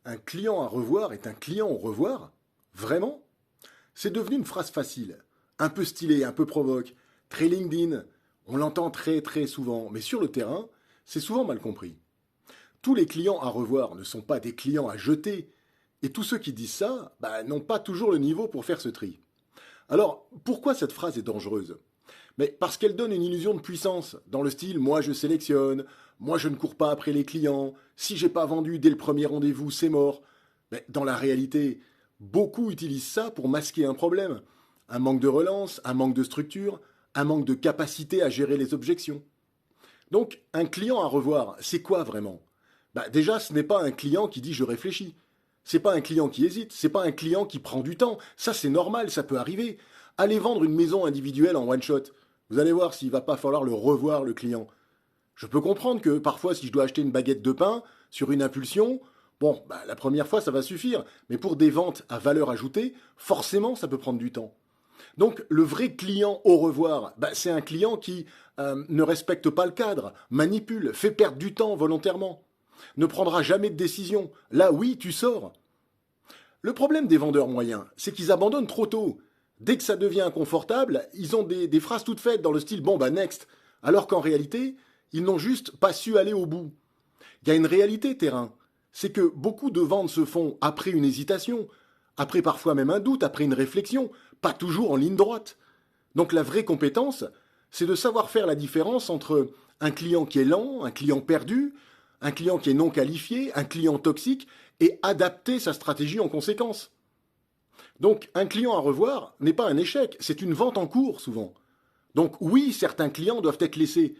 Un client à revoir est un client au revoir? Vraiment? C'est devenu une phrase facile, un peu stylée, un peu provoque, très LinkedIn. On l'entend très souvent, mais sur le terrain, c'est souvent mal compris. Tous les clients à revoir ne sont pas des clients à jeter, et tous ceux qui disent ça n'ont pas toujours le niveau pour faire ce tri. Alors, pourquoi cette phrase est dangereuse? Mais parce qu'elle donne une illusion de puissance, dans le style moi je sélectionne, moi je ne cours pas après les clients, si j'ai pas vendu dès le premier rendez-vous, c'est mort. Mais dans la réalité, beaucoup utilisent ça pour masquer un problème. Un manque de relance, un manque de structure, un manque de capacité à gérer les objections. Donc, un client à revoir, c'est quoi vraiment? Déjà, ce n'est pas un client qui dit je réfléchis. C'est pas un client qui hésite, c'est pas un client qui prend du temps. Ça, c'est normal, ça peut arriver. Allez vendre une maison individuelle en one shot. Vous allez voir s'il va pas falloir le revoir, le client. Je peux comprendre que parfois, si je dois acheter une baguette de pain sur une impulsion, la première fois, ça va suffire. Mais pour des ventes à valeur ajoutée, forcément, ça peut prendre du temps. Donc, le vrai client au revoir, c'est un client qui ne respecte pas le cadre, manipule, fait perdre du temps volontairement, ne prendra jamais de décision. Là, oui, tu sors. Le problème des vendeurs moyens, c'est qu'ils abandonnent trop tôt. Dès que ça devient inconfortable, ils ont des phrases toutes faites dans le style bon next, alors qu'en réalité, ils n'ont juste pas su aller au bout. Il y a une réalité terrain, c'est que beaucoup de ventes se font après une hésitation, après parfois même un doute, après une réflexion, pas toujours en ligne droite. Donc la vraie compétence, c'est de savoir faire la différence entre un client qui est lent, un client perdu, un client qui est non qualifié, un client toxique, et adapter sa stratégie en conséquence. Donc un client à revoir n'est pas un échec, c'est une vente en cours souvent. Donc oui, certains clients doivent être laissés.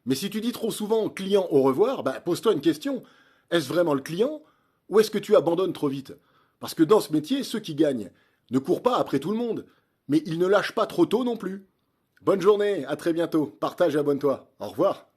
Mais si tu dis trop souvent client au revoir, pose-toi une question. Est-ce vraiment le client ou est-ce que tu abandonnes trop vite? Parce que dans ce métier, ceux qui gagnent ne courent pas après tout le monde, mais ils ne lâchent pas trop tôt non plus. Bonne journée, à très bientôt. Partage et abonne-toi. Au revoir.